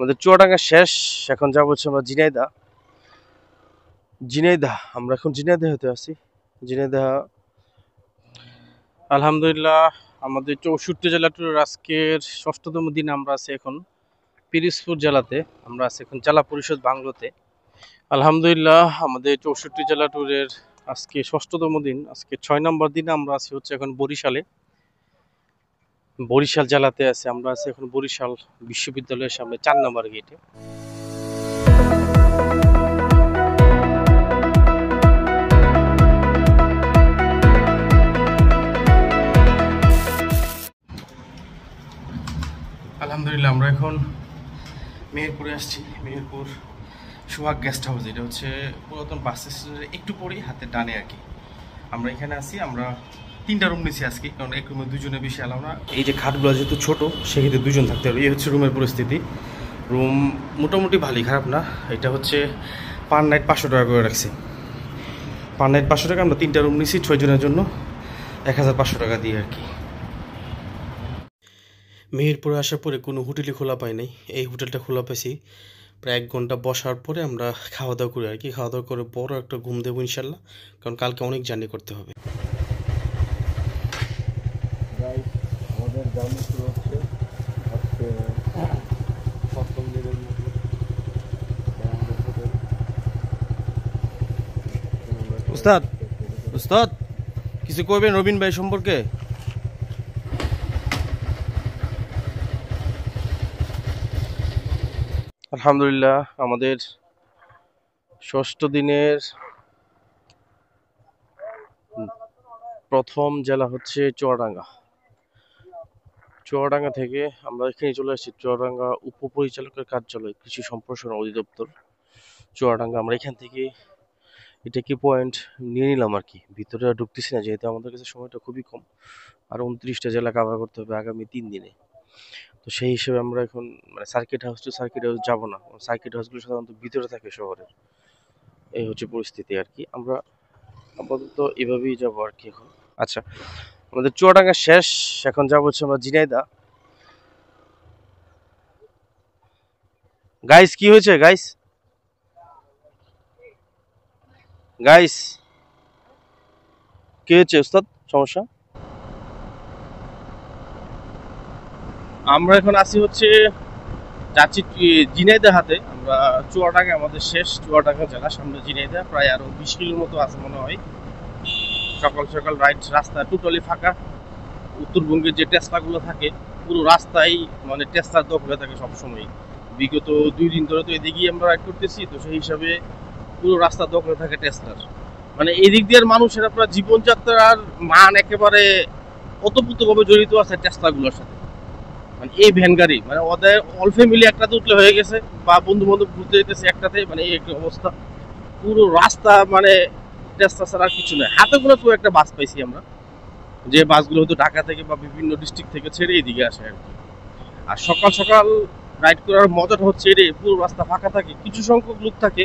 আমাদের চুয়াডাঙ্গা শেষ। এখন যাব হচ্ছে আমরা ঝিনাইদহ। আমরা এখন ঝিনাইদহ হতে আছি। ঝিনাইদহ আলহামদুলিল্লাহ আমাদের 64 জেলা ট্যুরের আজকের 6তম দিন। আমরা আছি এখন পিরোজপুর জেলাতে। আমরা আছি এখন জেলা পরিষদ বাংলোতে। আলহামদুলিল্লাহ আমাদের 64 জেলা ট্যুরের আজকে 6তম দিন। আজকে 6 নম্বর দিনে আমরা আছি হচ্ছে এখন বরিশাল জেলাতে আছি। আমরা আছি এখন বরিশাল বিশ্ববিদ্যালয়ের সামনে 4 নম্বর গেটে। আলহামদুলিল্লাহ আমরা এখন মেহেরপুরে আসছি। মেহেরপুর সোহাগ গেস্ট হাউস, এটা হচ্ছে পুরাতন বাস স্ট্যান্ডের একটু পরেই হাতের ডানে আর কি। আমরা এখানে আছি। আমরা 3টা রুম নিয়েছি আজকে, কারণ এক রুমে 2জনের বেশি এলাও না। এই যে খাটগুলো যেহেতু ছোটো, সেক্ষেত্রে 2জন থাকতে হবে। এই হচ্ছে রুমের পরিস্থিতি। রুম মোটামুটি ভালোই, খারাপ না। এটা হচ্ছে পার নাইট 500 টাকা করে রাখছি। পার নাইট 500 টাকা। আমরা 3টা রুম নিয়েছি 6 জনের জন্য 1500 টাকা দিয়ে আর কি। মেহেরপুরে আসার পরে কোনো হোটেলই খোলা পাই নাই। এই হোটেলটা খোলা পাইছি প্রায় 1 ঘন্টা বসার পরে। আমরা খাওয়া দাওয়া করি আর কি। খাওয়া দাওয়া করে বড় একটা ঘুম দেবো ইনশাল্লাহ, কারণ কালকে অনেক জার্নি করতে হবে। আমাদের জার্নি শুরু হচ্ছে আজকে 7ম দিনের মতো। উস্তাদ কিছু কইবেন রবিন ভাই সম্পর্কে? আলহামদুলিল্লাহ আমাদের 6ষ্ঠ দিনের প্রথম জেলা হচ্ছে চুয়াডাঙ্গা। চুয়াডাঙ্গা থেকে আমরা এখানে চলে আসছি। চুয়াডাঙ্গা উপপরিচালকের কার্যালয়, কৃষি সম্প্রসারণ অধিদপ্তর চুয়াডাঙ্গা। আমরা এখান থেকে এটা কি পয়েন্ট নিয়ে নিলাম আর কি। ভিতরে আর ঢুকতেছি না, যেহেতু আমাদের কাছে সময়টা খুবই কম। আর 29টা জেলা কভার করতে হবে আগামী 3 দিনে। তো সেই হিসেবে আমরা এখন circuit house to circuit house যাবো না। সার্কিট হাউসগুলো সাধারণত ভিতরে থাকে শহরের। এই হচ্ছে পরিস্থিতি আর কি। আমরা আপাতত এভাবেই যাবো আর কি এখন। আচ্ছা, আমাদের চুয়াডাঙ্গা শেষ। এখন যাবো হচ্ছে আমরা ঝিনাইদহ। গাইস কি হয়েছে? গাইস কি হয়েছে উস্তাদ? সমস্যা? আমরা এখন আছি হচ্ছে যাচ্ছি ঝিনাইদহতে। আমরা চুয়াডাঙ্গা আমাদের শেষ। চুয়াডাঙ্গা জেলা, সামনে ঝিনাইদহ। প্রায় আরো 20 কিলোর মতো আছে মনে হয়। সকাল সকাল রাইট, রাস্তা টোটালি ফাঁকা। উত্তরবঙ্গের যে টেসলাগুলো থাকে পুরো রাস্তায় টেসলার দখলে থাকে সবসময়। বিগত 2 দিন ধরে তো এদিকেই আমরা রাইড করতেছি, তো সেই হিসাবে পুরো রাস্তা দখলে থাকে টেসলার। এদিক দিয়ে মানুষের আপনার জীবনযাত্রার মান একেবারে ওতপ্রোতভাবে জড়িত আছে টেসলাগুলোর সাথে। এই ভ্যান গাড়ি ওদের অল ফ্যামিলি একটাতে উঠলে হয়ে গেছে, বা বন্ধু বান্ধব ঘুরতে যেতেছে একটাতে। এই একটা অবস্থা। পুরো রাস্তা টেসলা ছাড়া আর কিছু নয়। হাতে কোনো একটা বাস পাইছি আমরা, যে বাসগুলো হয়তো ঢাকা থেকে বা বিভিন্ন ডিস্ট্রিক্ট থেকে ছেড়ে এদিকে আসে আর কি। আর সকাল সকাল রাইড করার মজাটা হচ্ছে পুরো রাস্তা ফাঁকা থাকে। কিছু সংখ্যক লোক থাকে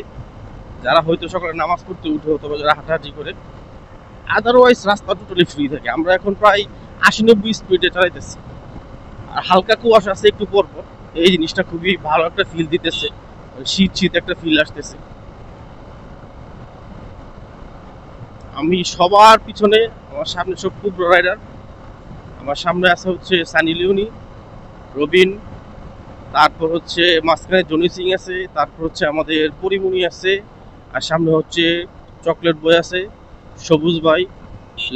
যারা হয়তো সকালে নামাজ পড়তে উঠে, অথবা যারা হাঁটাহাঁটি করে। আদারওয়াইজ রাস্তা টোটালি ফ্রি থাকে। আমরা এখন প্রায় 80-90 স্পিডে চালাইতেছি। আর হালকা কুয়াশা আছে একটু পর পর। এই জিনিসটা খুবই ভালো একটা ফিল দিতেছে। শীত শীত একটা ফিল আসতেছে। আমি সবার পিছনে, আমার সামনে সব খুব রাইডার। আমার সামনে আছে হচ্ছে সানি লিওনি, রবিন, তারপর হচ্ছে মাঝখানে জনি সিং আছে, তারপর হচ্ছে আমাদের পরিমণি আছে, আর সামনে হচ্ছে চকলেট বয় আছে, সবুজ ভাই,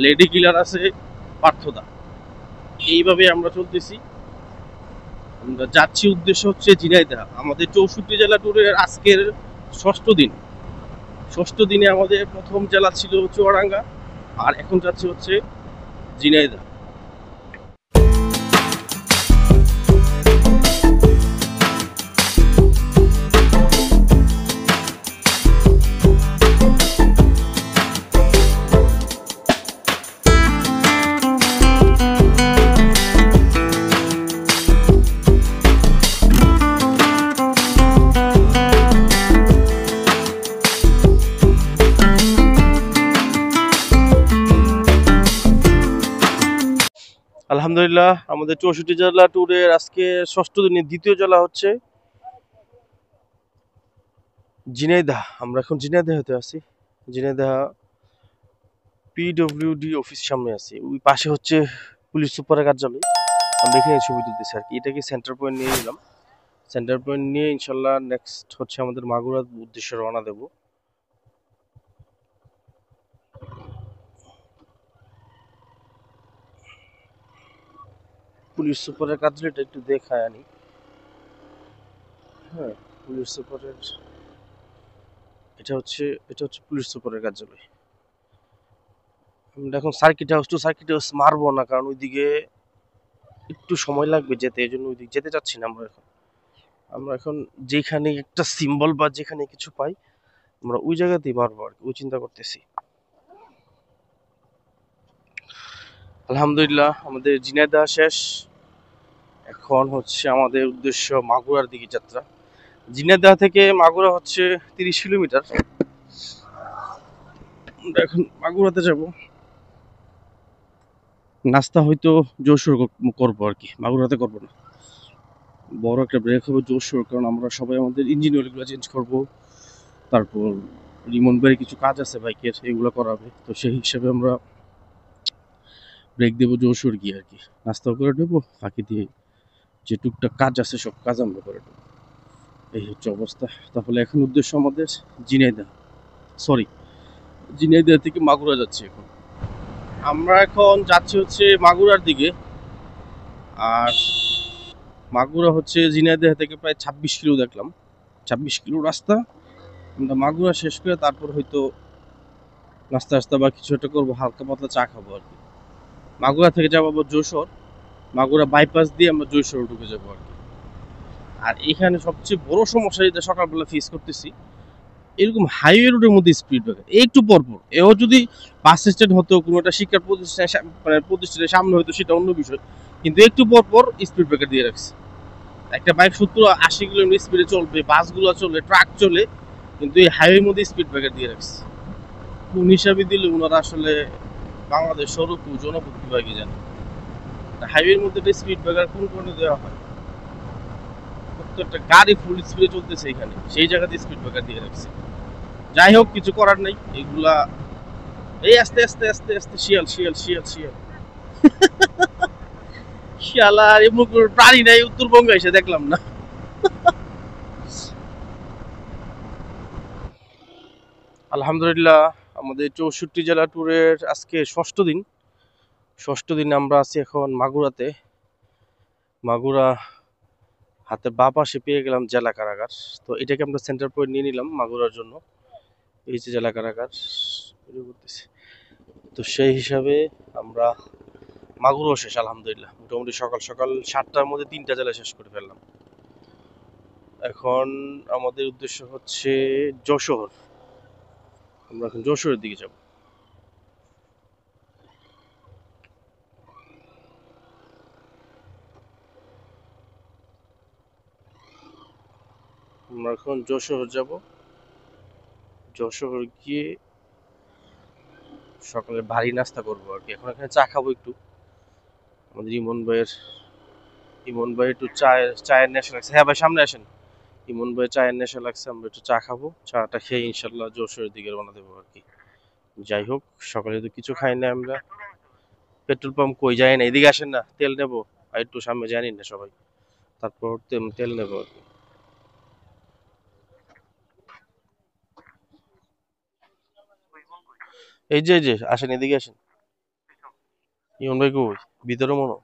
লেডি কিলার আছে, পার্থদা। এইভাবে আমরা চলতেছি। আমরা যাচ্ছি, উদ্দেশ্য হচ্ছে ঝিনাইদহ। আমাদের 64 জেলা ট্যুরের আজকের 6ষ্ঠ দিন। 6ষ্ঠ দিনে আমাদের প্রথম জেলা ছিল চুয়াডাঙ্গা, আর এখন যাচ্ছে হচ্ছে ঝিনাইদহ। আলহামদুলিল্লাহ আমাদের 64 জেলা ট্যুরের আজকে 6ষ্ঠ দিনের দ্বিতীয় জেলা হচ্ছে ঝিনাইদহ, আমরা এখন ঝিনাইদহ হতে আছি। ঝিনাইদহ পিডব্লিউডি অফিস সামনে আছি, ওই পাশে হচ্ছে পুলিশ সুপারের কার্যালয়। আমরা এখানে ছবি তুলতেছি আর কি। এটাকে সেন্টার পয়েন্ট নিয়ে নিলাম। সেন্টার পয়েন্ট নিয়ে ইনশাল্লাহ নেক্সট হচ্ছে আমাদের মাগুরার উদ্দেশ্যে রওনা দেব। পুলিশ সুপারের কার্যালয়টা একটু দেখায় আনি। হ্যাঁ, পুলিশ সুপারের এটা হচ্ছে পুলিশ সুপারের কার্যালয়। আমরা এখন সার্কিট হাউস মারবো না, কারণ ওইদিকে একটু সময় লাগবে যেতে, এই জন্য ওইদিকে যেতে চাচ্ছি না। আমরা এখন যেখানে একটা সিম্বল বা যেখানে কিছু পাই আমরা ওই জায়গাতেই মারবো আর কি, ওই চিন্তা করতেছি। আলহামদুলিল্লাহ আমাদের ঝিনাইদহ শেষ। এখন হচ্ছে আমাদের উদ্দেশ্য মাগুরার দিকে যাত্রা। ঝিনাইদহ থেকে মাগুরা হচ্ছে 30 কিলোমিটার। আমরা এখন মাগুরাতে যাব। নাস্তা হয়তো যশোর করবো আর কি, মাগুরাতে করবো না। বড় একটা ব্রেক হবে যশোর, কারণ আমরা সবাই আমাদের ইঞ্জিন অয়েলগুলো চেঞ্জ করবো। তারপর রিমন ভাইয়ের কিছু কাজ আছে বাইকের, এগুলো করাবে। তো সেই হিসাবে আমরা ব্রেক দেবো যশোর গিয়ে আর কি। নাস্তাও করে নেবো, ফাঁকি দিয়ে যে টুকটাক কাজ আছে সব কাজ আমরা করে নেবো। এই হচ্ছে অবস্থা। তাহলে এখন উদ্দেশ্য আমাদের ঝিনাইদহ, ঝিনাইদহ থেকে মাগুরা যাচ্ছি এখন। আমরা এখন যাচ্ছি হচ্ছে মাগুরার দিকে। আর মাগুরা হচ্ছে ঝিনাইদহ থেকে প্রায় 26 কিলো দেখলাম, 26 কিলো রাস্তা। আমরা মাগুরা শেষ করে তারপর হয়তো নাস্তা বা কিছু একটা করবো, হালকা পাতলা চা খাবো আর কি। মাগুরা থেকে যাবো যশোর, মাগুরা বাইপাস দিয়ে আমরা যশোর ঢুকে যাবো আর কি। আর এখানে সবচেয়ে বড় সমস্যা যেটা সকালবেলা ফেস করতেছি, এরকম হাইওয়ে রোডের মধ্যে স্পিড ব্রেকার একটু পরপর। এও যদি বাস স্ট্যান্ড হতো, কোনো একটা শিক্ষা প্রতিষ্ঠান মানে প্রতিষ্ঠানের সামনে হতো সেটা অন্য বিষয়, কিন্তু একটু পরপর স্পিড ব্রেকার দিয়ে রাখছে। একটা বাইক 70-80 কিলোমিটার স্পিডে চলবে, বাসগুলো চলে, ট্রাক চলে, কিন্তু এই হাইওয়ের মধ্যে স্পিড ব্রেকার দিয়ে রাখছে। কোন হিসাবে দিলে ওনারা আসলে বাংলাদেশ সড়ক ও জনপথ বিভাগে জানে হাইওয়ের মধ্যে স্পিড ব্রেকার কোন কারণে দেওয়া হয়। প্রত্যেকটা গাড়ি ফুল স্পিডে চলতেছে এখানে, সেই জায়গাতে স্পিড ব্রেকার দিয়ে রাখছে। যাই হোক, কিছু করার নেই এগুলা। এই আস্তে আস্তে আস্তে আস্তে শিয়াল শিয়াল শিয়াল শিয়াল শিয়াল আর এমন কোনো প্রাণী নাই উত্তরবঙ্গে এসে দেখলাম না। আলহামদুলিল্লাহ আমাদের 64 জেলা ট্যুরের আজকে ষষ্ঠ দিন আমরা আছি এখন মাগুরাতে। মাগুরা হাতে বাঁ পাশে পেয়ে গেলাম জেলা কারাগার। তো এটাকে আমরা সেন্টার পয়েন্ট নিয়ে নিলাম মাগুরার জন্য। এই যে জেলা কারাগার করতেছি। তো সেই হিসাবে আমরা মাগুরাও শেষ আলহামদুলিল্লাহ। মোটামুটি সকাল সকাল 7টার মধ্যে 3টা জেলা শেষ করে ফেললাম। এখন আমাদের উদ্দেশ্য হচ্ছে যশোর। আমরা এখন যশোরের দিকে যাব। আমরা এখন যশোর যাব। যশোর গিয়ে সকালে ভারী নাস্তা করবো আর কি। এখন এখানে চা খাবো একটু। আমাদের ইমন ভাই একটু চায়ের নেশা লাগছে। হ্যাঁ ভাই, সামনে আসেন। ইমন ভাই চায়ের নেশা লাগছে, আমরা একটু চা খাবো। চাটা খেয়ে ইনশাল্লাহ যশোরের দিকে রওনা দেবো আর কি। যাই হোক, সকালে তো কিছু খাই না আমরা। পেট্রোল পাম্প কই যায় না, এদিকে আসেন না, তেল নেবো। আর একটু সামনে জানি না সবাই, তারপর তেল নেবো আর কি। এই যে আসেন, এদিকে আসেন। ইমন ভাই কই? ভিতরে মনো।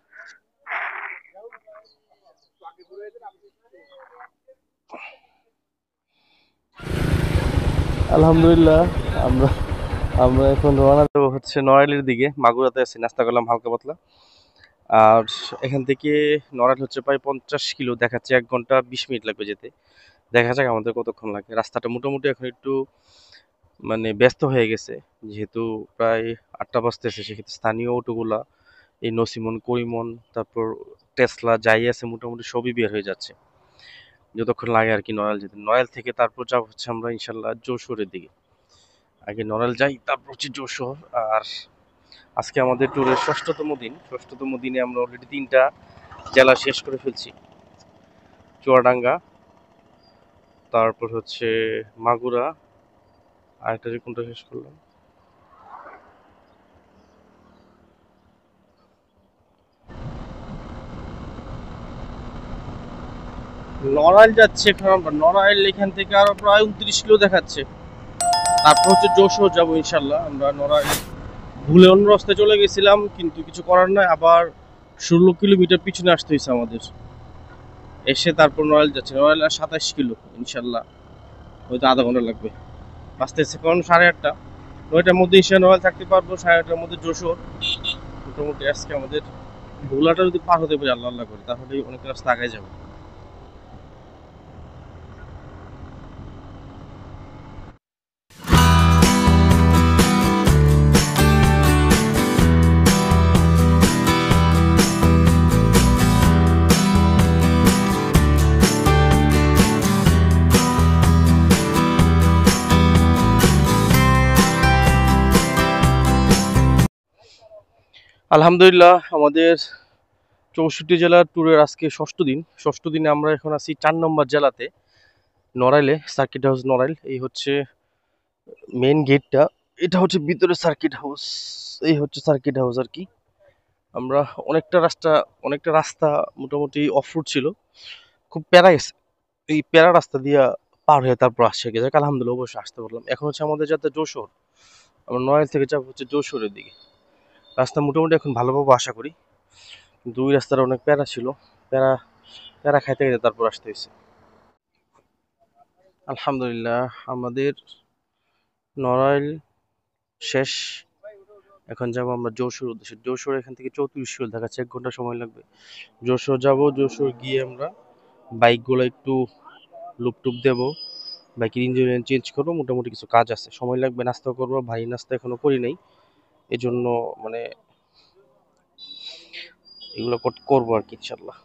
আলহামদুলিল্লাহ আমরা আমরা এখন রওনা দেবো হচ্ছে নড়াইলের দিকে। মাগুরাতে আছি, নাস্তা করলাম হালকা পাতলা। আর এখান থেকে নড়াইল হচ্ছে প্রায় 50 কিলো দেখাচ্ছে, 1 ঘন্টা 20 মিনিট লাগবে যেতে। দেখা যাক আমাদের কতক্ষণ লাগে। রাস্তাটা মোটামুটি এখন একটু মানে ব্যস্ত হয়ে গেছে, যেহেতু প্রায় 8টা বাজতেছে। সেক্ষেত্রে স্থানীয় অটোগুলা, এই নসিমন, করিমন, তারপর টেসলা যাই আছে মোটামুটি সবই বের হয়ে যাচ্ছে। যতক্ষণ লাগে আর কি নড়াইল যেতে। নড়াইল থেকে তারপর যাব হচ্ছে আমরা ইনশাল্লাহ যশোরের দিকে। আগে নড়াইল যাই, তারপর হচ্ছে যশোর। আর আজকে আমাদের ট্যুরের ষষ্ঠতম দিনে আমরা অলরেডি 3টা জেলা শেষ করে ফেলছি। চুয়াডাঙ্গা, তারপর হচ্ছে মাগুরা, আরেকটা যে কোনটা শেষ করলাম, নড়াইল যাচ্ছে এখন আমরা। নড়াইল এখান থেকে আরো প্রায় 29 কিলো দেখাচ্ছে। তারপর হচ্ছে যশোর যাবো ইনশাল্লাহ। আমরা নড়াইল ভুলে অন্য রাস্তায় চলে গেছিলাম, কিন্তু কিছু করার নাই, আবার 16 কিলোমিটার পিছনে আসতে হয়েছে আমাদের। এসে তারপর নড়াইল যাচ্ছে। নড়াইল আর 27 কিলো ইনশাল্লাহ, হয়তো আধা ঘন্টা লাগবে। বাঁচতেছে কারণ 8:30, 9টার মধ্যে এসে নড়াইল থাকতে পারবো, 8:30টার মধ্যে যশোর। মোটামুটি আজকে আমাদের ভোলাটা যদি পার হতে পারি আল্লাহ আল্লাহ করে, তাহলে অনেক রাস্তা আগে যাবো। আলহামদুলিল্লাহ, আমাদের 64 জেলার ট্যুরের আজকে ষষ্ঠ দিন। ষষ্ঠ দিনে আমরা এখন আছি 4 নম্বর জেলাতে, নড়াইলে, সার্কিট হাউস নড়াইল। এই হচ্ছে মেইন গেটটা, এটা হচ্ছে ভিতরে সার্কিট হাউস। এই হচ্ছে সার্কিট হাউস আর কি। আমরা অনেকটা রাস্তা মোটামুটি অফ রোড ছিল, খুব প্যারা গেছে। এই প্যারা রাস্তা দিয়ে পার হয়ে তারপর আসছে গেছে, আলহামদুলিল্লাহ অবশ্যই আসতে পারলাম। এখন হচ্ছে আমাদের যাতে যশোর, আমরা নড়াইল থেকে যাবো হচ্ছে যশোরের দিকে। রাস্তা মোটামুটি এখন ভালো পাবো আশা করি, কিন্তু ওই রাস্তাটা অনেক প্যারা ছিল। প্যারা প্যারা খাইতে খাইতে তারপর আসতে হয়েছে। আলহামদুলিল্লাহ, আমাদের নড়াইল শেষ। এখন যাবো আমরা যশোর উদ্দেশ্যে। যশোর এখান থেকে 34 কিলো দেখাচ্ছে, 1 ঘন্টা সময় লাগবে। যশোর যাব, যশোর গিয়ে আমরা বাইকগুলো একটু লুপ টুপ দেবো, বাইকের ইঞ্জিন চেঞ্জ করবো, মোটামুটি কিছু কাজ আছে, সময় লাগবে। নাস্তা করবো, ভারী নাস্তা এখনো করি নাই, এই জন্য মানে এগুলো করবো আর কি ইনশাল্লাহ।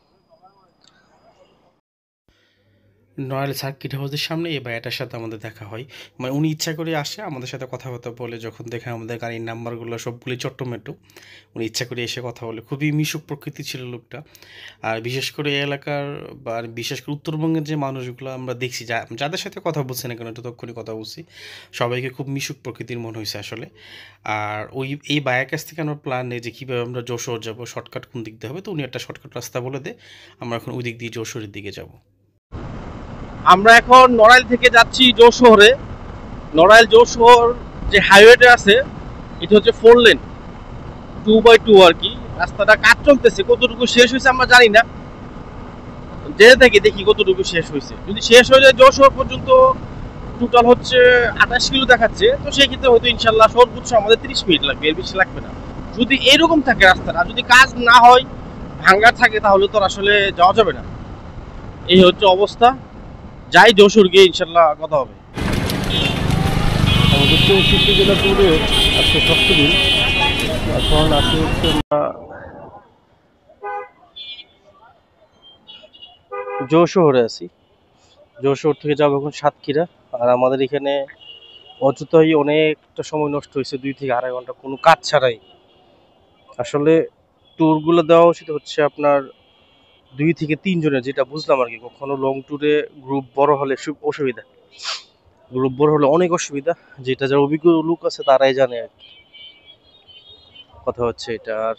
নড়াইল সার্কিট হাউসের সামনে এই ভাইয়াটার সাথে আমাদের দেখা হয়। মানে উনি ইচ্ছা করে আসে, আমাদের সাথে কথাবার্তা বলে, যখন দেখে আমাদের গাড়ির নাম্বারগুলো সবগুলি চট্টমেটো, উনি ইচ্ছা করে এসে কথা বলে। খুবই মিশুক প্রকৃতি ছিল লোকটা। আর বিশেষ করে এই এলাকার বা বিশেষ করে উত্তরবঙ্গের যে মানুষগুলো আমরা দেখছি, যাদের সাথে কথা বলছি না কেন, যতক্ষণই কথা বলছি, সবাইকে খুব মিশুক প্রকৃতির মনে হয়েছে আসলে। আর এই ভাইয়ের কাছ থেকে আমরা প্ল্যান নেই যে কীভাবে আমরা যশোর যাবো, শর্টকাট কোন দিক দিয়ে হবে। তো উনি একটা শর্টকাট রাস্তা বলে দেয়, আমরা এখন ওই দিক দিয়ে যশোরের দিকে যাব। আমরা এখন নড়াইল থেকে যাচ্ছি যশোরে। নড়াইল যশোর যে হাইওয়েটা আছে, এটা হচ্ছে 4 লেন, 2x2 আর কি। রাস্তাটা কাজ চলতেছে, কতটুকু শেষ হয়েছে আমরা জানি না, যেতে থাকি দেখি কতটুকু শেষ হয়েছে। যদি শেষ হয়ে যায় যশোর পর্যন্ত, টোটাল হচ্ছে 28 কিলো দেখাচ্ছে, তো সেই ক্ষেত্রে হয়তো ইনশাল্লাহ সর্বোচ্চ আমাদের 30 মিনিট লাগবে, এর বেশি লাগবে না। যদি এরকম থাকে রাস্তাটা, যদি কাজ না হয়, ভাঙ্গা থাকে, তাহলে তো আসলে যাওয়া যাবে না। এই হচ্ছে অবস্থা। যাই যশোর গিয়ে ইনশাল্লাহ কথা হবে। আমাদের 64 জেলা ট্যুরে আজকে ষষ্ঠ দিন। এখন আসি হচ্ছে আমরা যশোরে আছি। যশোর থেকে যাবো এখন সাতক্ষীরা। আর আমাদের এখানে অযথাই অনেকটা সময় নষ্ট হয়েছে, 2 থেকে 2.5 ঘন্টা কোনো কাজ ছাড়াই। আসলে ট্যুরগুলো দেওয়া উচিত হচ্ছে আপনার 2 থেকে 3 জনের, যেটা বুঝলাম আর কি। কখনো লং ট্যুরে গ্রুপ বড় হলে অসুবিধা, গ্রুপ বড় হলে অনেক অসুবিধা, যেটা যারা অভিজ্ঞ লোক আছে তারাই জানে আর কি। কথা হচ্ছে এটা। আর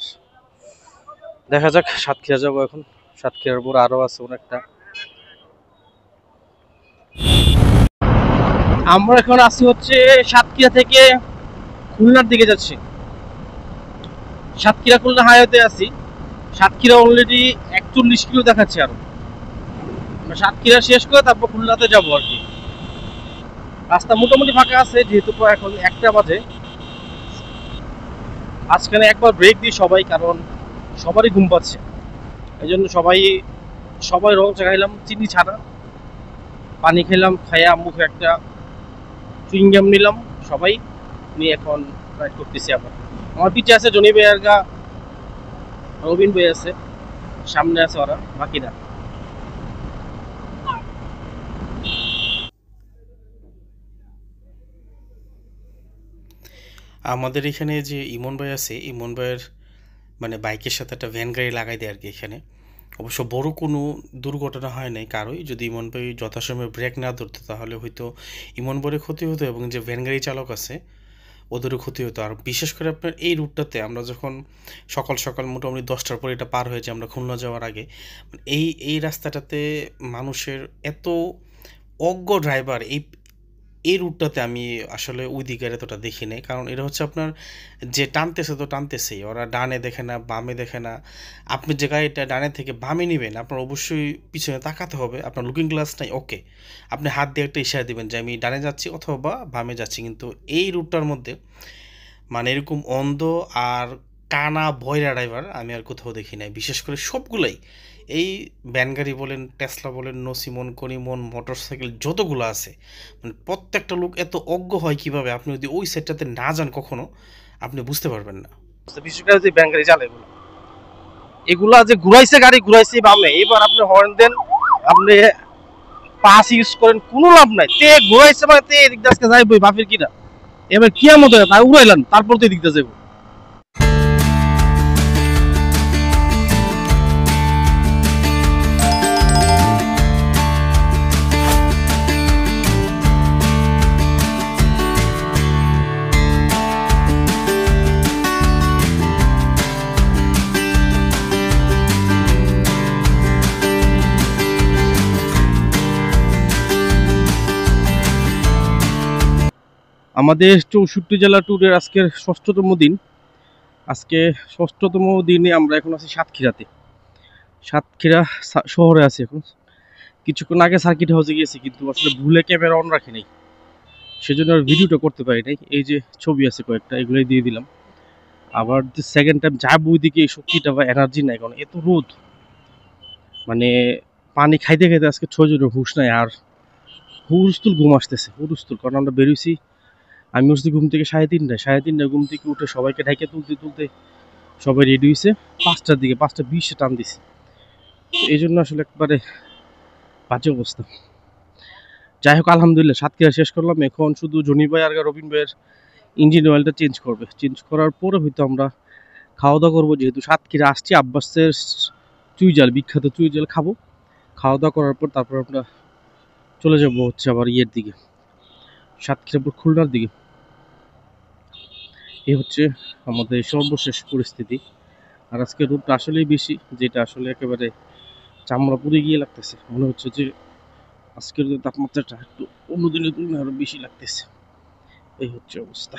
দেখা যাক, সাতক্ষীরা যাবো এখন। সাতক্ষীরার পর আরো আছে অনেকটা। আমরা এখন আছি হচ্ছে সাতক্ষীরা থেকে খুলনার দিকে যাচ্ছি। সাতক্ষীরা খুলনা হাইওয়েতে আছি। সাতক্ষীরা অলরেডি 41 কিলো দেখাচ্ছে। আরো আমরা সাতক্ষীরা শেষ করে তারপর খুলনাতে যাবো আর কি। রাস্তা মোটামুটি ফাঁকা আছে, যেহেতু এখন 1টা বাজে। আজকাল একবার ব্রেক দিই সবাই, কারণ সবারই ঘুম পাচ্ছে। এই জন্য সবাই রং চা খাইলাম চিনি ছাড়া, পানি খেলাম, খাইয়া মুখে একটা চুইংগাম নিলাম সবাই নিয়ে এখন রাইড করতেছি। আবার আমার পিছিয়ে আছে জনি ভাই, আর রবিন ভাই আছে, সামনে আছে ওরা, বাকিরা। আমাদের এখানে যে ইমন ভাই আছে, ইমন ভাইয়ের মানে বাইকের সাথে একটা ভ্যান গাড়ি লাগাই দেয় আর কি এখানে। অবশ্য বড় কোনো দুর্ঘটনা হয় নাই কারোই। যদি ইমন ভাই যথাসময়ে ব্রেক না ধরতো তাহলে হয়তো ইমন ভাইয়ের ক্ষতি হতো এবং যে ভ্যান গাড়ি চালক আছে ওদেরও ক্ষতি হতো। আর বিশেষ করে আপনার এই রুটটাতে আমরা যখন সকাল সকাল মোটামুটি 10টার পরে এটা পার হয়েছে আমরা খুলনা যাওয়ার আগে, এই রাস্তাটাতে মানুষের এত অজ্ঞ ড্রাইভার এই রুটটাতে আমি আসলে ওই দিকের এতটা দেখি নাই। কারণ এটা হচ্ছে আপনার যে টানতেছে তো টানতেছেই, ওরা ডানে দেখে না বামে দেখে না। আপনি যে গাড়িটা ডানে থেকে বামে নেবেন আপনার অবশ্যই পিছনে তাকাতে হবে, আপনার লুকিং গ্লাস নাই ওকে, আপনি হাত দিয়ে একটা ইশারা দিবেন যে আমি ডানে যাচ্ছি অথবা বামে যাচ্ছি। কিন্তু এই রুটটার মধ্যে মানে এরকম অন্ধ আর কানা ভয়রা ড্রাইভার আমি আর কোথাও দেখি নাই। বিশেষ করে সবগুলাই এই ভ্যান গাড়ি বলেন, টেসলা বলেন, নসিমন, কনিমন, মোটরসাইকেল যতগুলো আছে, মানে প্রত্যেকটা লোক এত অজ্ঞ হয় কিভাবে, আপনি যদি ওই সাইডটাতে না যান কখনো আপনি বুঝতে পারবেন না। বিশেষ করে যে ভ্যান গাড়ি চালায় এগুলা যে ঘুরাইছে গাড়ি ঘুরাইছে বামে, এবার আপনি হর্ন দেন, আপনি পাস ইউজ করেন, কোনো লাভ নাই। তে ঘুরাইছে মানে তে এদিক দিয়ে আজকে যাইবই বাপের কিনা, এবার কিয়ামত হয় তাই উড়াইলাম তারপর তো এদিক দিয়ে যাবো। আমাদের 64 জেলা ট্যুরের আজকের 6তম দিন। আজকে 6তম দিনে আমরা এখন আছি সাতক্ষীরাতে। সাতক্ষীরা শহরে আছি এখন। কিছুক্ষণ আগে সার্কিট হাউসে গিয়েছি, কিন্তু আসলে ভুলে ক্যামেরা অন রাখি নাই, সেজন্য আর ভিডিওটা করতে পারি নাই। এই যে ছবি আছে কয়েকটা, এগুলোই দিয়ে দিলাম। আবার সেকেন্ড টাইম যাবো ওইদিকে এই শক্তিটা বা এনার্জি নাই, কারণ এত রোদ, মানে পানি খাইতে খাইতে আজকে 6 জনের হুশ নাই। আর হুরস্তুল ঘুম আসতেছে, হুরস্তুল, কারণ আমরা বেরোইছি, আমি উঠছি ঘুম থেকে 3:30 ঘুম থেকে উঠে সবাইকে ঢাকে তুলতে তুলতে সবাই রেডি হয়েছে 5টার দিকে, 5:20 টান দিছে। এই জন্য আসলে একবারে বাজে অবস্থা। যাই হোক, আলহামদুলিল্লাহ সাতক্ষীরা শেষ করলাম। এখন শুধু জনি ভাই আর রবিন ভাইয়ের ইঞ্জিন অয়েলটা চেঞ্জ করবে। চেঞ্জ করার পরে হয়তো আমরা খাওয়া দাওয়া করবো, যেহেতু সাতক্ষীরা আসছি আব্বাসের চুইঝাল, বিখ্যাত চুইঝাল খাবো। খাওয়া দাওয়া করার পর তারপর আমরা চলে যাবো হচ্ছে আবার ইয়ের দিকে, সাতক্ষীরাপুর খুলনার দিকে। এই হচ্ছে আমাদের সর্বশেষ পরিস্থিতি। আর আজকে রোদটা আসলেই বেশি, যেটা আসলে একেবারে চামড়া পুড়ে গিয়ে লাগতেছে। মনে হচ্ছে যে আজকের তাপমাত্রাটা একটু অন্য দিনের তুলনায় আরো বেশি লাগতেছে। এই হচ্ছে অবস্থা।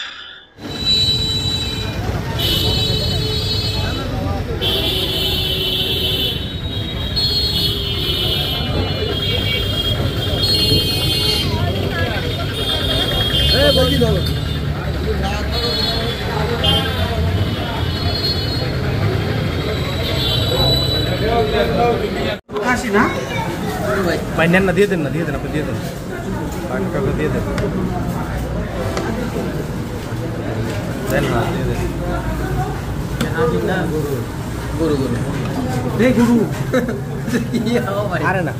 ভাই নেন না, দিয়ে দেন না, দিয়ে দেন, আপনি দিয়ে দেন, টাকা দিয়ে দেন, দেন না, দিয়ে দেন। গরু গরু গরু আরে না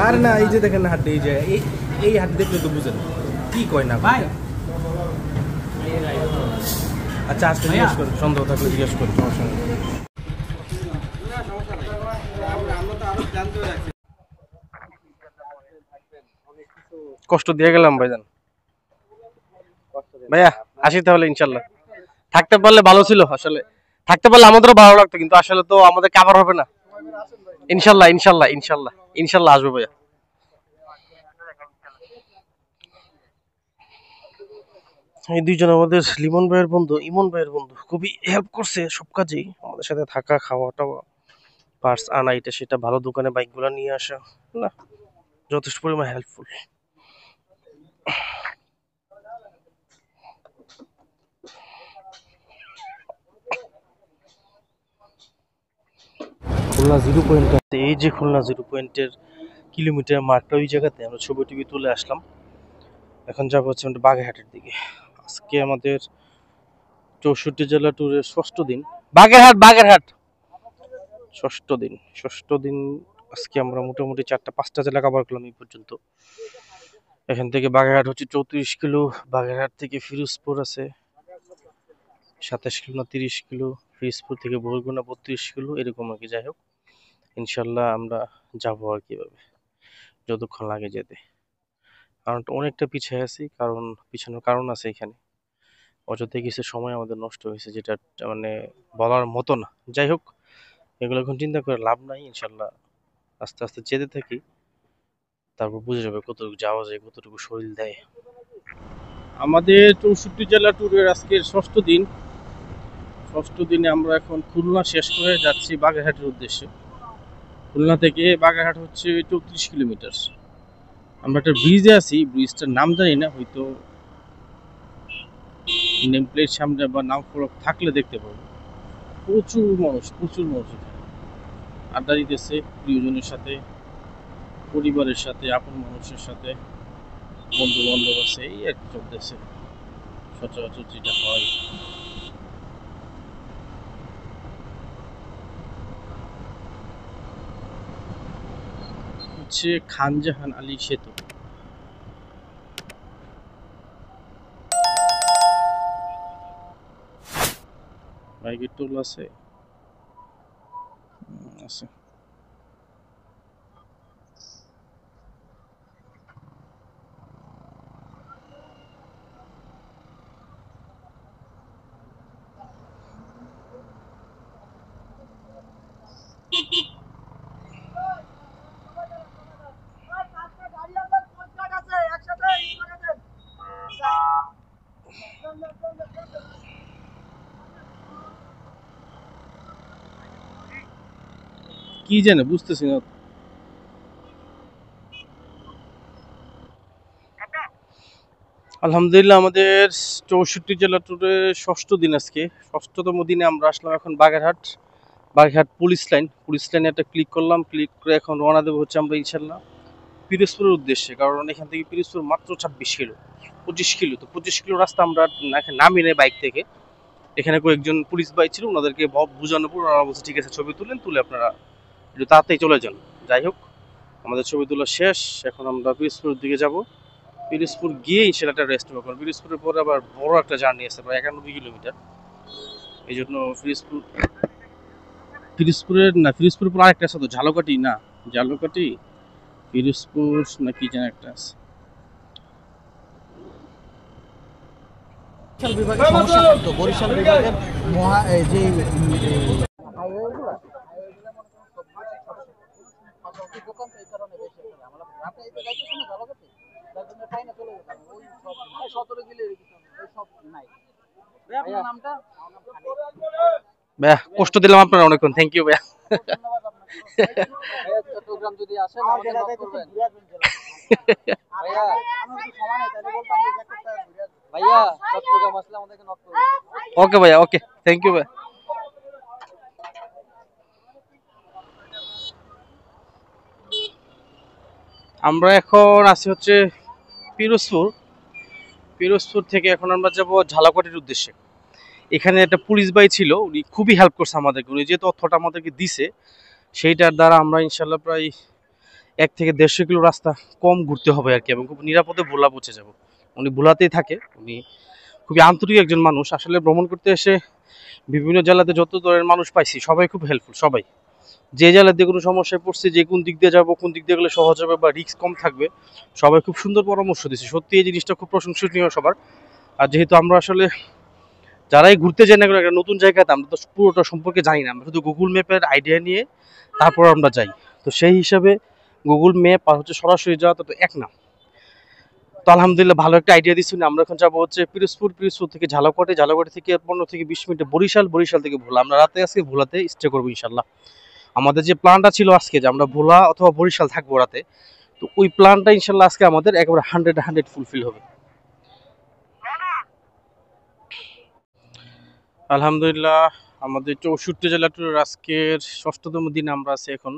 আরে না, এই যে দেখেন না হাড্ডি, এই যে এই হাড্ডি দেখলে তো বুঝেন কি কয় না ভাই। আচ্ছা আজকে জিজ্ঞেস করি, সন্দেহ থাকলে জিজ্ঞেস করি, সমস্যা নেই। কষ্ট দিয়ে গেলাম ভাইজান। ভাইয়া আসি তাহলে, ইনশাল্লাহ থাকতে পারলে ভালো ছিল। আসলে থাকতে পারলে আমাদেরও ভালো লাগতো, কিন্তু আসলে তো আমাদের কাভার হবে না। ইনশাল্লাহ ইনশাল্লাহ ইনশাল্লাহ ইনশাল্লাহ আসবো ভাইয়া। এই দুইজন আমাদের লিমন ভাইয়ের বন্ধু, ইমন ভাইয়ের বন্ধু, খুবই হেল্প করছে সব কাজেই, আমাদের সাথে থাকা, খাওয়া টাওয়া, পার্টস আনা, এটা সেটা, ভালো দোকানে বাইকগুলো নিয়ে আসা, না যথেষ্ট পরিমাণ হেল্পফুল। খুলনা 0 পয়েন্ট, এই যে খুলনা 0 পয়েন্টের কিলোমিটার মার্কটা, ওই জায়গাতে আমরা ছবি টবি তুলে আসলাম। এখন যাবো হচ্ছে আমাদের বাগেরহাটের দিকে। আজকে আমাদের 64 জেলা ট্যুরের 6ষ্ঠ দিন। বাগেরহাট 6ষ্ঠ দিন। আজকে আমরা মোটামুটি 4-5টা জেলা কভার করলাম এই পর্যন্ত। এখান থেকে বাগেরহাট হচ্ছে 34 কিলো, বাগেরহাট থেকে ফিরোজপুর আছে 27 কিলো না 30 কিলো, ফিরোজপুর থেকে বরগুনা 32 কিলো, এরকম আর কি। যাই হোক, ইনশাল্লাহ আমরা যাবো আর কিভাবে, যতক্ষণ লাগে যেতে। কারণ অনেকটা পিছিয়ে আছি, কারণ পিছানোর কারণ আছে এখানে। অযথা কিছু সময় আমাদের নষ্ট হয়েছে, যেটা মানে বলার মতো না। যাই হোক, এগুলো এখন চিন্তা করে লাভ নাই। ইনশাল্লাহ আস্তে আস্তে যেতে থাকি, তারপর বুঝে যাবে কতটুকু যাওয়া যায়, কতটুকু শরীর দেয়। আমাদের 64 জেলা ট্যুরের আজকের ষষ্ঠ দিন। ষষ্ঠ দিনে আমরা এখন খুলনা শেষ করে যাচ্ছি বাগেরহাটের উদ্দেশ্যে। খুলনা থেকে বাগেরহাট হচ্ছে 34 কিলোমিটার। আমরা একটা ব্রিজে আছি, ব্রিজটার নাম জানি না, হয়তো নেম প্লেট সামনে বা নাম ফলক থাকলে দেখতে পাবো। প্রচুর মানুষ, প্রচুর মানুষ এখানে আড্ডা দিতেছে প্রিয়জনের সাথে, পরিবারের সাথে, আপন মানুষের সাথে, বন্ধু বান্ধব আছে, এই আর কি চলতেছে সচরাচর যেটা হয়। হচ্ছে খানজাহান আলী সেতু। বাইকের টোল আছে, আছে। কি জানে বুঝতেছি না। আলহামদুলিল্লাহ, আমাদের 64 জেলা ট্যুরে ষষ্ঠ দিন আজকে। ষষ্ঠতম দিনে আমরা আসলাম এখন Bagerhat. Bagerhat police line, police লাইনে একটা ক্লিক করলাম, ক্লিক করে এখন রওনা দেবো হচ্ছে আমরা ইনশাল্লাহ পিরোজপুরের উদ্দেশ্যে। কারণ এখান থেকে পিরোজপুর মাত্র 26 কিলো, 25 কিলো। তো 25 কিলো রাস্তা আমরা নামি নেই বাইক থেকে। এখানে কয়েকজন পুলিশ ভাই ছিল, ওনাদেরকে বোঝানোর পর ওনারা বলছে ঠিক আছে, ছবি তুলে আপনারা একটু তাড়াতাড়ি চলে যান। যাই হোক, আমাদের ছবি তোলা শেষ, এখন আমরা পিরোজপুরের দিকে যাব। পিরোজপুর গিয়ে ইনশাল্লাহ একটা রেস্ট নেবো, কারণ পিরোজপুরের পরে আবার বড় একটা জার্নি আছে, প্রায় 91 কিলোমিটার। এই জন্য পিরোজপুরের পর আরেকটা আছে তো, ঝালকাঠি না, ঝালকাঠি পিরোজপুর না কি যেন একটা আছে। বরিশাল বিভাগের সমস্যা করতো, বরিশাল বিভাগের মহা এই যে হাইওয়েগুলো দোকান তো এই কারণে বেশি করে আমরা রাতে এই যাইতেছি না ঝালকাঠি, তার জন্য টাইম চলে যেতাম ওই সব 17 কিলো ওই সব নাই। আপনার নামটা? ভাইয়া কষ্ট দিলাম আপনারা অনেকক্ষণ, থ্যাংক ইউ ভাইয়া। ধন্যবাদ আপনাকে। চট্টগ্রাম যদি আসেন আমাকে নক করবেন। ভাইয়া আমার কিছু সময় নাই, তাহলে বলতাম যে একটা ভাইয়া চট্টগ্রাম আসলে আমাদেরকে নক করবেন। ওকে ভাইয়া, ওকে, থ্যাংক ইউ ভাইয়া। আমরা এখন আছি হচ্ছে পিরোজপুর। পিরোজপুর থেকে এখন আমরা যাব ঝালকাঠির উদ্দেশ্যে। এখানে একটা পুলিশ ভাই ছিল, উনি খুবই হেল্প করছে আমাদেরকে। উনি যে তথ্যটা আমাদেরকে দিছে, সেইটার দ্বারা আমরা ইনশাল্লাহ প্রায় 1 থেকে 150 কিলো রাস্তা কম ঘুরতে হবে আর কি, এবং খুব নিরাপদে ভোলা পৌঁছে যাব। উনি ভোলাতেই থাকে, উনি খুবই আন্তরিক একজন মানুষ। আসলে ভ্রমণ করতে এসে বিভিন্ন জেলাতে যত ধরনের মানুষ পাইছি, সবাই খুব হেল্পফুল। সবাই যে জেলাতে কোনো সমস্যায় পড়ছে, যে কোন দিক দিয়ে যাবো, কোন দিক দিয়ে গেলে সহজ হবে বা রিস্ক কম থাকবে, সবাই খুব সুন্দর পরামর্শ দিচ্ছে। সত্যি এই জিনিসটা খুব প্রশংসনীয় সবার। আর যেহেতু আমরা আসলে যারাই ঘুরতে যাই না কেন, একটা নতুন জায়গাতে আমরা তো পুরোটা সম্পর্কে জানি না, আমরা শুধু গুগল ম্যাপের আইডিয়া নিয়ে তারপর আমরা যাই। তো সেই হিসাবে গুগল ম্যাপ আর হচ্ছে সরাসরি যাওয়া তো এক না। তো আলহামদুলিল্লাহ ভালো একটা আইডিয়া দিচ্ছি। আমরা এখন যাবো হচ্ছে পিরোজপুর, পিরোজপুর থেকে ঝালকাঠি, ঝালকাঠি থেকে 15 থেকে 20 মিনিটে বরিশাল, বরিশাল থেকে ভোলা। আমরা রাতে আজকে ভোলাতে স্টে করবো ইনশাল্লাহ। আমাদের যে প্ল্যানটা ছিল আজকে যে আমরা ভোলা অথবা বরিশাল থাকবো রাতে, তো ওই প্ল্যানটা ইনশাল্লাহ আজকে আমাদের একেবারে 100 ফুলফিল হবে। আলহামদুলিল্লাহ, আমাদের 64 জেলা ট্যুরের আজকের ষষ্ঠতম দিন আমরা আছি এখন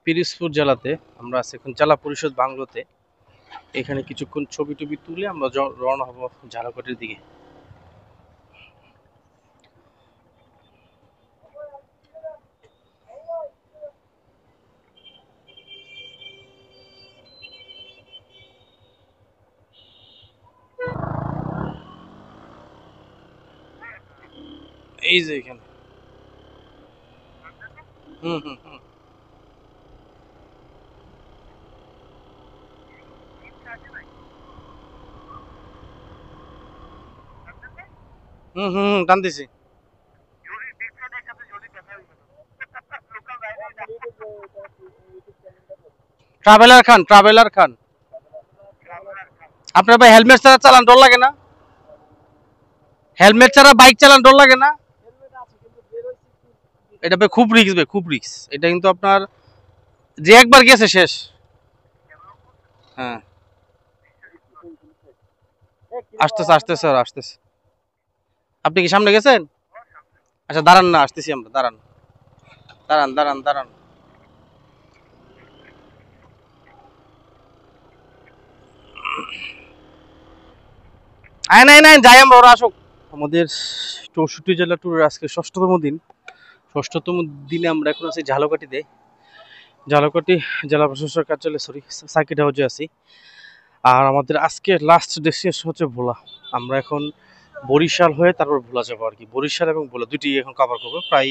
পিরোজপুর জেলাতে। আমরা আছি এখন জেলা পরিষদ বাংলোতে। এখানে কিছুক্ষণ ছবি টবি তুলে আমরা রওনা হব ঝালকাঠির দিকে। এই যে এখানে। হুম হুম হুম হুম হুম হুম, টানতেছি। ট্রাভেলার খান, ট্রাভেলার খান। আপনার ভাই হেলমেট ছাড়া চালান, ডর লাগে না? হেলমেট ছাড়া বাইক চালান, ডর লাগে না? এটা ভাই খুব রিস্ক ভাই, খুব রিস্ক এটা কিন্তু আপনার, যে একবার গেছে শেষ। হ্যাঁ, আসতেছে আসতেছে আর আসতেছে। আপনি কি সামনে গেছেন? আচ্ছা দাঁড়ান না, আসতেছি আমরা, দাঁড়ান দাঁড়ান দাঁড়ান দাঁড়ান। আয় নাই নাই যাই আমরা, ওরা আসুক। আমাদের 64 জেলা ট্যুরের আজকে ষষ্ঠতম দিন। ষষ্ঠতম দিনে আমরা এখন আছি ঝালকাঠিতে। ঝালকাঠি জেলা প্রশাসক কার্যালয়, সরি, সার্কিট হাউসে আছি। আর আমাদের আজকে লাস্ট ডেস্টিনেশন হচ্ছে ভোলা। আমরা এখন বরিশাল হয়ে তারপর ভোলা যাবো আর কি। বরিশাল এবং ভোলা দুটি এখন কভার করবো, প্রায়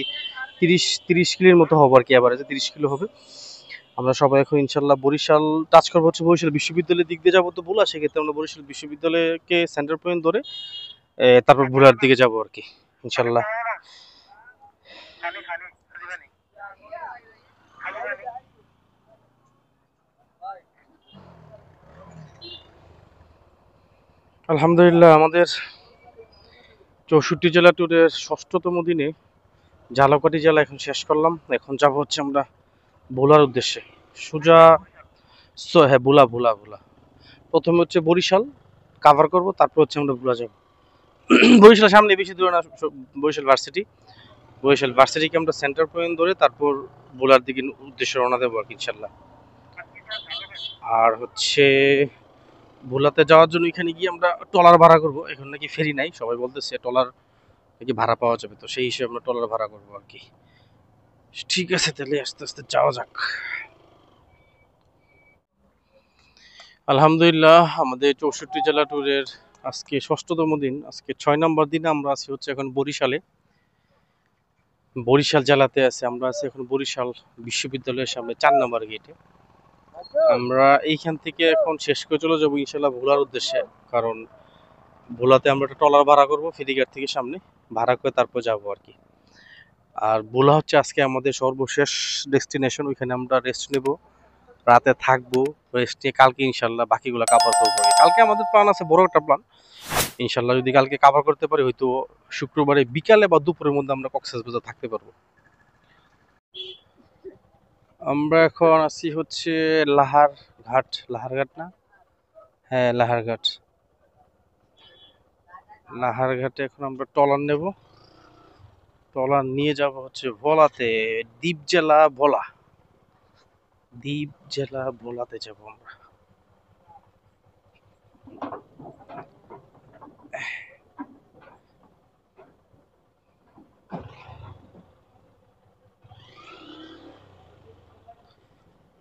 30 কিলোর মতো হবে আর কি, এভারেজে 30 কিলো হবে। আমরা সবাই এখন ইনশাল্লাহ বরিশাল টাচ করবো, হচ্ছে বরিশাল বিশ্ববিদ্যালয়ের দিক দিয়ে যাবো তো ভোলা, সেক্ষেত্রে আমরা বরিশাল বিশ্ববিদ্যালয়কে সেন্টার পয়েন্ট ধরে তারপর ভোলার দিকে যাবো আর কি ইনশাল্লাহ। আলহামদুলিল্লাহ, আমাদের 64 জেলা ট্যুরের ষষ্ঠতম দিনে ঝালকাঠি জেলা এখন শেষ করলাম। এখন যাব হচ্ছে আমরা ভোলার উদ্দেশ্যে, সোজা। হ্যাঁ, ভোলা ভোলা ভোলা। প্রথমে হচ্ছে বরিশাল কাভার করব, তারপর হচ্ছে আমরা ভোলা যাব। বরিশাল সামনে, বেশি দূরে না, বরিশাল ভার্সিটি। বরিশাল ভার্সিটিকে আমরা সেন্টার পয়েন্ট ধরে তারপর ভোলার দিকে উদ্দেশ্যে রওনা দেবো আর কি ইনশাল্লাহ। আর হচ্ছে ভোলাতে যাওয়ার জন্য এখানে গিয়ে আমরা ট্রলার ভাড়া করব। এখন নাকি ফেরি নাই, সবাই বলতেছে ট্রলার নাকি ভাড়া পাওয়া যাবে, তো সেই হিসেবে আমরা ট্রলার ভাড়া করবো আর কি। ঠিক আছে, তাহলে আস্তে আস্তে যাওয়া যাক। আলহামদুলিল্লাহ, আমাদের 64 জেলা ট্যুরের আজকে ষষ্ঠতম দিন। আজকে 6 নম্বর দিনে আমরা আছি হচ্ছে এখন বরিশালে। বরিশাল জেলাতে আছে, আমরা আছি এখন বরিশাল বিশ্ববিদ্যালয়ের সামনে 4 নম্বর গেটে। আমরা এইখান থেকে এখন শেষ করে চলে যাবো ইনশাল্লাহ ভোলার উদ্দেশ্যে। কারণ ভোলাতে আমরা একটা ট্রলার ভাড়া করবো ফেরিঘাট থেকে সামনে, ভাড়া করে তারপর যাবো আর কি। আর ভোলা হচ্ছে আজকে আমাদের সর্বশেষ ডেস্টিনেশন, ওইখানে আমরা রেস্ট নেব, রাতে থাকবো, রেস্ট নিয়ে কালকে ইনশাল্লাহ বাকিগুলো কাভার করবো। কালকে আমাদের প্ল্যান আছে, বড় একটা প্ল্যান। ইনশাল্লাহ যদি কালকে কাভার করতে পারি, হয়তো শুক্রবারে বিকালে বা দুপুরের মধ্যে আমরা কক্সবাজার থাকতে পারবো। আমরা এখন আছি হচ্ছে লাহারঘাট। লাহারঘাট না? হ্যাঁ, লাহারঘাট। লাহারঘাটে এখন আমরা ট্রলার নেব, ট্রলার নিয়ে যাব হচ্ছে ভোলাতে, দ্বীপ জেলা ভোলা। দ্বীপ জেলা ভোলাতে যাব আমরা।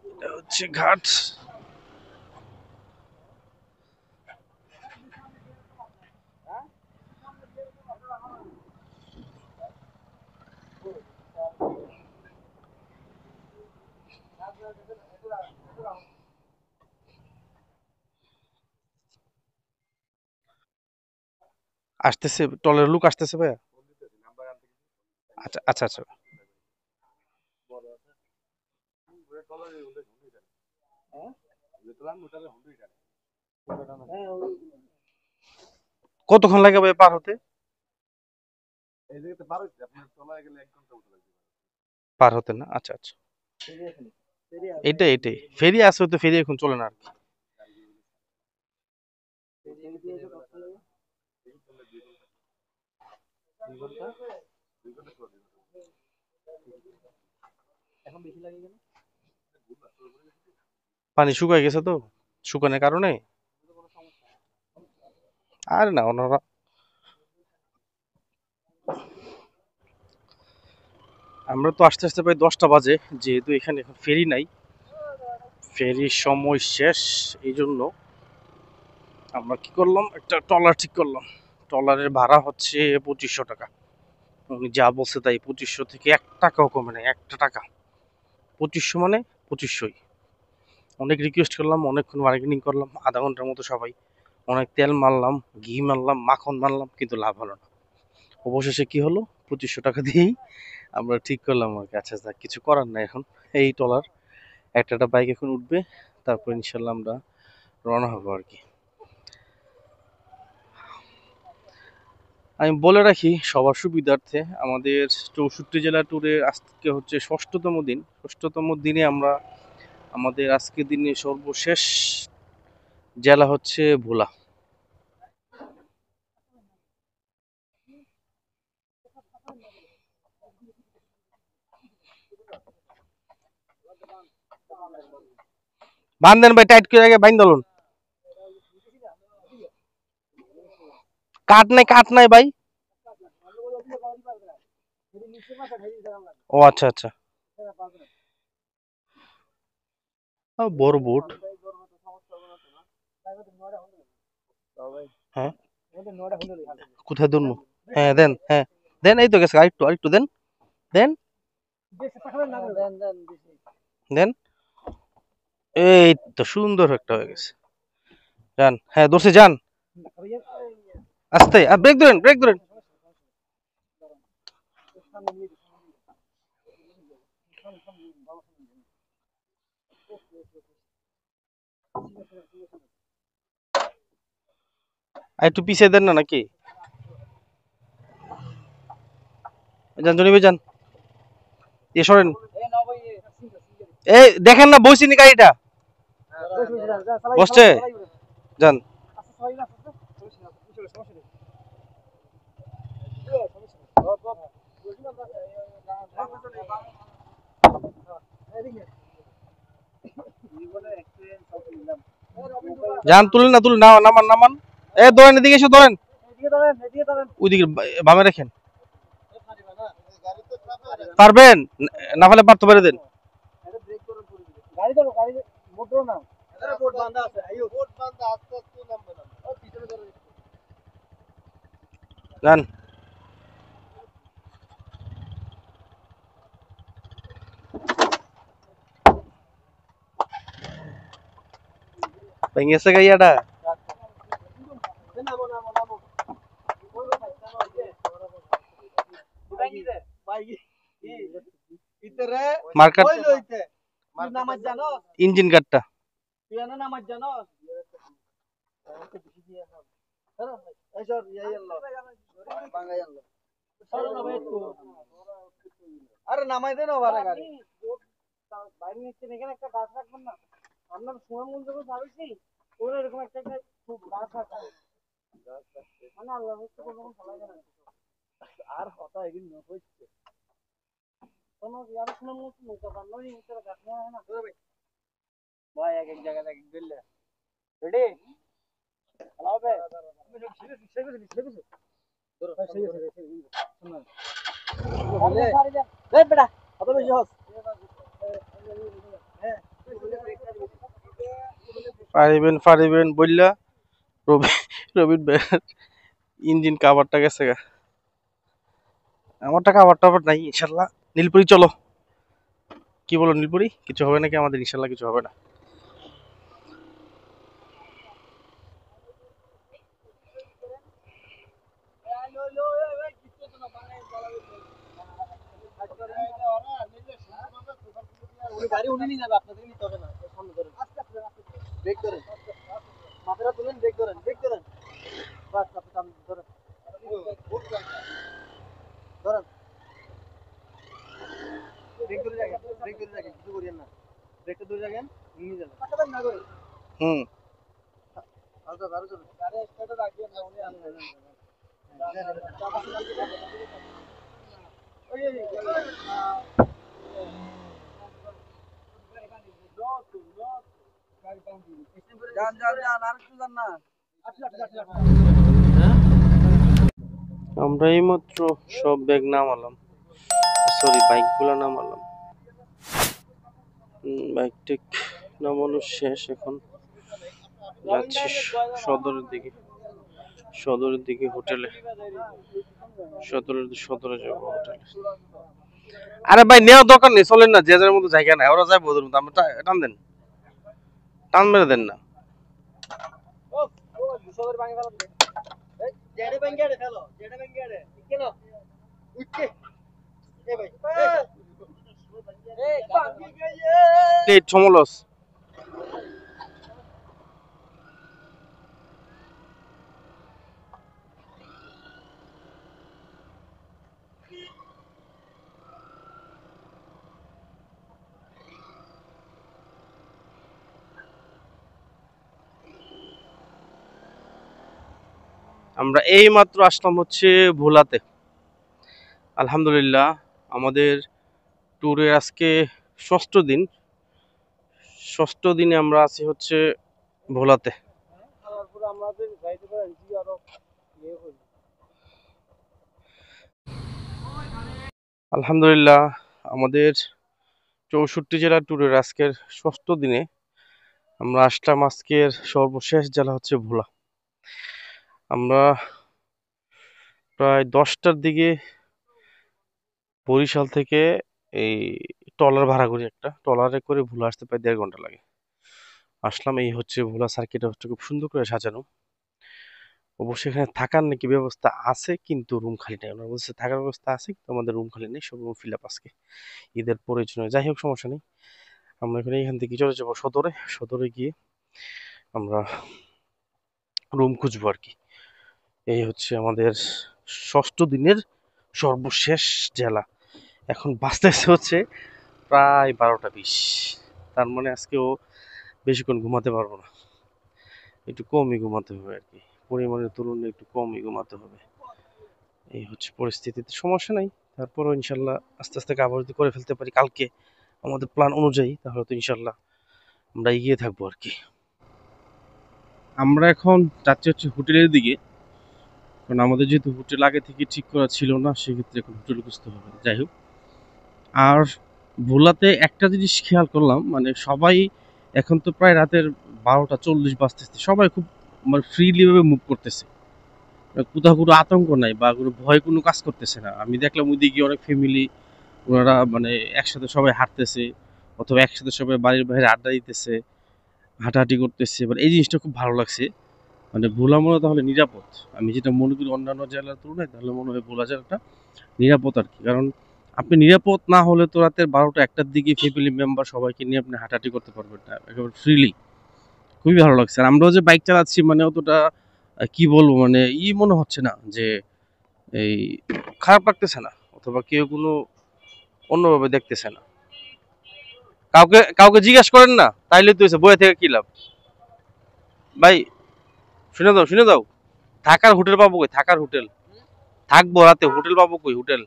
এটা হচ্ছে ঘাট। আসতেছে ট্রলারের লোক, আসতেছে ভাইয়া। আচ্ছা আচ্ছা আচ্ছা। কতক্ষণ লাগে ভাই পার হতে? পার হতে না? আচ্ছা আচ্ছা। এটাই ফেরি আছে, তো ফেরি এখন চলে না আর কি। পানি শুকায় গেছে তো, শুকানোর কারণে। আর না, ওনারা আমরা তো আস্তে আস্তে প্রায় 10টা বাজে, যেহেতু এখানে এখন ফেরি নাই, ফেরির সময় শেষ, এই জন্য আমরা কি করলাম, একটা ট্রলার ঠিক করলাম। ট্রলারের ভাড়া হচ্ছে 2500 টাকা। উনি যা বলছে তাই, 2500 থেকে 1 টাকাও কমে নাই, 1 টাকা। 2500 মানে 2500ই। অনেক রিকোয়েস্ট করলাম, অনেকক্ষণ বার্গেনিং করলাম, আধা ঘন্টার মতো সবাই, অনেক তেল মারলাম, ঘি মারলাম, মাখন মারলাম, কিন্তু লাভ হলো না। অবশেষে কি হলো, 2500 টাকা দিয়েই আমরা ঠিক করলাম আর কি, আচ্ছা যাক, কিছু করার নাই এখন। এই টলার একটা বাইক এখন উঠবে, তারপর ইনশাল্লাহ আমরা রওনা হবো আর কি। আমি বলে রাখি সবার সুবিধার্থে, আমাদের 64 জেলা ট্যুরে আজকে হচ্ছে 6তম দিন। 6তম দিনে আমরা আমাদের আজকের দিনে সর্বশেষ জেলা হচ্ছে ভোলা। বান্ধেন ভাই, টাইট করে আগে বাইন দলুন। কাট নাই ভাই। ও আচ্ছা আচ্ছা, বড় বোট। হ্যাঁ কোথায় ধরবো? হ্যাঁ দেন, হ্যাঁ দেন, এই তো গেছে, আরেকটু আরেকটু দেন, দেন দেন। এই তো সুন্দর একটা হয়ে গেছে, যান। হ্যাঁ দর্শে যান, আস্তে, আর ব্রেক ধরেন, ব্রেক ধরেন। আর একটু পিছিয়ে দেন না নাকি? যান জনি ভাই যান, এ সরেন। এই দেখেন না বসিনি গাড়িটা, বসছে, যান। যান, তুলেন না, তুলেন না, নামান নামান। এ ধরেন, এদিকে এসে ধরেন, ওইদিকে বামে রাখেন। পারবেন না, ফেলে পারতে পারে দেন। যান। ভেঙেছে গাইয়াটা। মার্কার ইঞ্জিন কাটটা আরে নামাই দেন গাড়ি বাইরে নিচ্ছে, এখানে একটা গাছ রাখবেন না? আপনার সুনামগঞ্জ যখন যাবেছি ওরা এরকম একটা খুব গাছ রাখা, মানে আল্লাহ কোনো ফলাই জানা আর কথা এগুলো হচ্ছে কোনো আর সুনামগঞ্জ নৌকা বান্নই উত্তর গাছ না হয় না ভাই, এক এক জায়গায় এক এক দিলে রেডি হবে। বেটা কত বেশি হস পারিবেন পারিবেন বললা রবির ইঞ্জিন কাভারটা গেছে গা, আমারটা কাভার টাভার নাই ইনশাল্লাহ। নীলপুরি চলো, কি বলো নীলপুরি, কিছু হবে নাকি আমাদের? ইনশাল্লাহ কিছু হবে না। গাড়ি উঠে নিয়ে যাবে, আপনাদের নিতে হবে না, সামনে ধরেন, ব্রেক ধরেন, মাথাটা তুলেন, ব্রেক ধরেন, ব্রেক ধরেন, বাস আপনি সামনে ধরেন, ধরেন, ব্রেক ধরে রাখেন, ব্রেক ধরে রাখেন, কিছু করিয়েন না, ব্রেকটা ধরে রাখেন, নিয়ে যাবেন না করে। আচ্ছা আরো চলুন, গাড়ি স্টার্টে রাখিয়েন না, উনি আনলেন যান যান যান, আর একটু যান না। আমরা এইমাত্র সব ব্যাগ নামালাম, সরি বাইকগুলো নামালাম, বাইক টেক নামানো শেষ, এখন যাচ্ছি সদরের দিকে। সদরের দিকে হোটেলে, সদরে যাবো হোটেলে। আরে ভাই নেওয়ার দরকার নেই, চলেন না, যে যার মতো জায়গা নাই, ওরা যাবো ওদের মতো, আমরা টান দেন, টান মেরে দেন না। সমলস আমরা এই মাত্র আসলাম হচ্ছে ভোলাতে। আলহামদুলিল্লাহ আমাদের ট্যুরের আজকে ষষ্ঠ দিন, ষষ্ঠ দিনে আমরা আছি হচ্ছে ভোলাতে। আলহামদুলিল্লাহ আমাদের 64 জেলা ট্যুরের আজকের ষষ্ঠ দিনে আমরা আসলাম আজকের সর্বশেষ জেলা হচ্ছে ভোলা। আমরা প্রায় 10টার দিকে বরিশাল থেকে এই ট্রলার ভাড়া করি, একটা ট্রলারে করে ভোলা আসতে প্রায় 1.5 ঘন্টা লাগে। আসলাম, এই হচ্ছে ভোলা সার্কিটটা হচ্ছে খুব সুন্দর করে সাজানো। অবশ্যই এখানে থাকার নাকি ব্যবস্থা আছে, কিন্তু রুম খালি নেই। ওনারা বলছে থাকার ব্যবস্থা আছে কিন্তু আমাদের রুম খালি নেই, সব রুম ফিল আপ আজকে ঈদের প্রয়োজনে। যাই হোক সমস্যা নেই, আমরা এখানে এখান থেকে চলে যাবো সদরে। সদরে গিয়ে আমরা রুম খুঁজবো আর কি। এই হচ্ছে আমাদের ষষ্ঠ দিনের সর্বশেষ জেলা। এখন বাজতেছে হচ্ছে প্রায় 12টা 20। তার মানে আজকেও বেশিক্ষণ ঘুমাতে পারবো না, একটু কমই ঘুমাতে হবে আর কি, পরিমাণের তুলনায় একটু কমই ঘুমাতে হবে। এই হচ্ছে পরিস্থিতিতে, সমস্যা নাই। তারপরও ইনশাল্লাহ আস্তে আস্তে আবার যদি করে ফেলতে পারি কালকে আমাদের প্ল্যান অনুযায়ী, তাহলে তো ইনশাল্লাহ আমরা এগিয়ে থাকবো আর কি। আমরা এখন যাচ্ছি হচ্ছে হোটেলের দিকে, কারণ আমাদের যেহেতু হোটেল আগে থেকে ঠিক করা ছিল না, সেক্ষেত্রে এখন হোটেল খুঁজতে হবে। যাই হোক, আর ভোলাতে একটা জিনিস খেয়াল করলাম, মানে সবাই এখন তো প্রায় রাতের 12টা 40 বাজতেছে, সবাই খুব মানে ফ্রিলি ভাবে মুভ করতেছে, কোথাও কোনো আতঙ্ক নাই বা কোনো ভয় কোনো কাজ করতেছে না। আমি দেখলাম ওইদিকে অনেক ফ্যামিলি, ওনারা মানে একসাথে সবাই হাঁটতেছে, অথবা একসাথে সবাই বাড়ির বাইরে আড্ডা দিতেছে, হাঁটাহাঁটি করতেছে। মানে এই জিনিসটা খুব ভালো লাগছে। মানে ভোলা মনে তাহলে নিরাপদ, আমি যেটা মনে করি অন্যান্য জেলার তুলনায়, তাহলে মনে হয় ভোলা জেলাটা নিরাপদ আর কি। কারণ আপনি নিরাপদ না হলে তো রাতের 12টা 1টার দিকে ফ্যামিলি মেম্বার সবাইকে নিয়ে আপনি হাঁটাহাঁটি করতে পারবেন না একেবারে ফ্রিলি। খুবই ভালো লাগছে। আর আমরাও যে বাইক চালাচ্ছি, মানে অতটা কি বলবো, মানে মনে হচ্ছে না যে এই খারাপ লাগতেছে না, অথবা কেউ কোনো অন্যভাবে দেখতেছে না। কাউকে কাউকে জিজ্ঞাসা করেন না, তাইলে তো বইয়ে থেকে কি লাভ। ভাই শুনে দাও, থাকার হোটেল পাবো কই? থাকার হোটেল থাকবো রাতে, হোটেল পাবো কই? হোটেল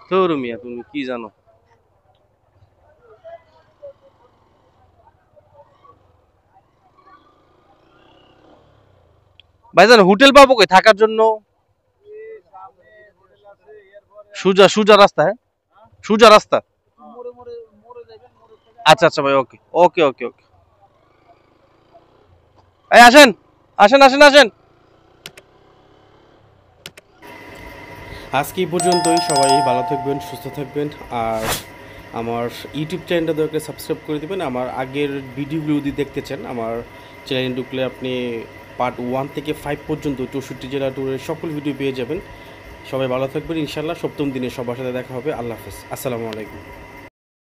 তো রুমিয়া, তুমি কি জানো? ভাইজান হোটেল পাবো কই থাকার জন্য? সুজা রাস্তা, হ্যাঁ সুজা রাস্তা। আচ্ছা আচ্ছা ভাই, ওকে ওকে ওকে ওকে। এই আসেন আসেন আসেন আসেন। আজকে এই পর্যন্তই। সবাই ভালো থাকবেন, সুস্থ থাকবেন, আর আমার ইউটিউব চ্যানেলটা দয়া করে সাবস্ক্রাইব করে দেবেন। আমার আগের ভিডিওগুলো যদি দেখতে চান, আমার চ্যানেলে ঢুকলে আপনি পার্ট 1 থেকে 5 পর্যন্ত 64 জেলা ট্যুরের সকল ভিডিও পেয়ে যাবেন। সবাই ভালো থাকবেন, ইনশাল্লাহ 7ম দিনে সবার সাথে দেখা হবে। আল্লাহ হাফেজ, আসসালামু আলাইকুম।